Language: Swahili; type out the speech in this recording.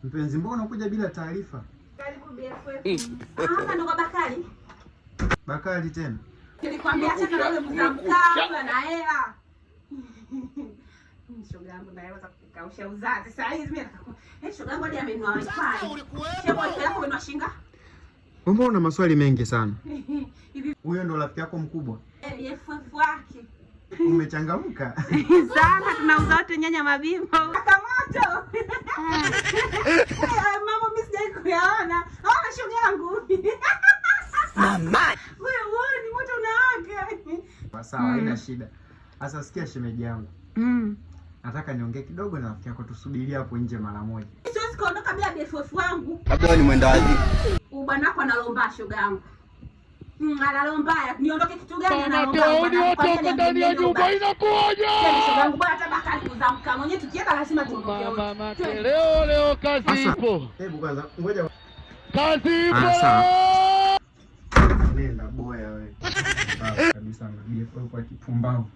Mpenzi, mbona unakuja bila taarifa? Karibu BFF. Hapa ndo kwa Bakari. Bakari tena? Nilikwambia acha na yule mzamkaa na hela. Shoga yangu na yaweza kukausha uzazi. Sasa hizi mimi nataka. Shoga yangu hadi amenunua wifi. Shebo yako amenunua shinga. Mbona una maswali mengi sana? Huyo ndo rafiki yako mkubwa? BFF wake. Umechangamka? Sana tunauza wote nyanya mabimbo. Kaka moto. Mama mimi sijai kuyaona. Ona shoga yangu. Mama. Wewe ni moto unawaka. Sawa, haina shida. Sasa sikia shemeji yangu. Nataka niongee kidogo na rafiki yako, tusubiria hapo nje mara moja. Siwezi kuondoka bila BFF wangu. Labda ni mwenda wapi? Bwana wako analomba shoga yangu. Analomba niondoke kitu gani anaomba? Wote ndani ya nyumba inakuaje? Shoga yangu bwana tabakali kuzamka. Mwenyewe tukienda lazima tuondoke wote. Mama, leo kazi ipo. Hebu kwanza ngoja. Kazi ipo. Nenda boya wewe. Sawa kabisa, BFF kwa kipumbavu.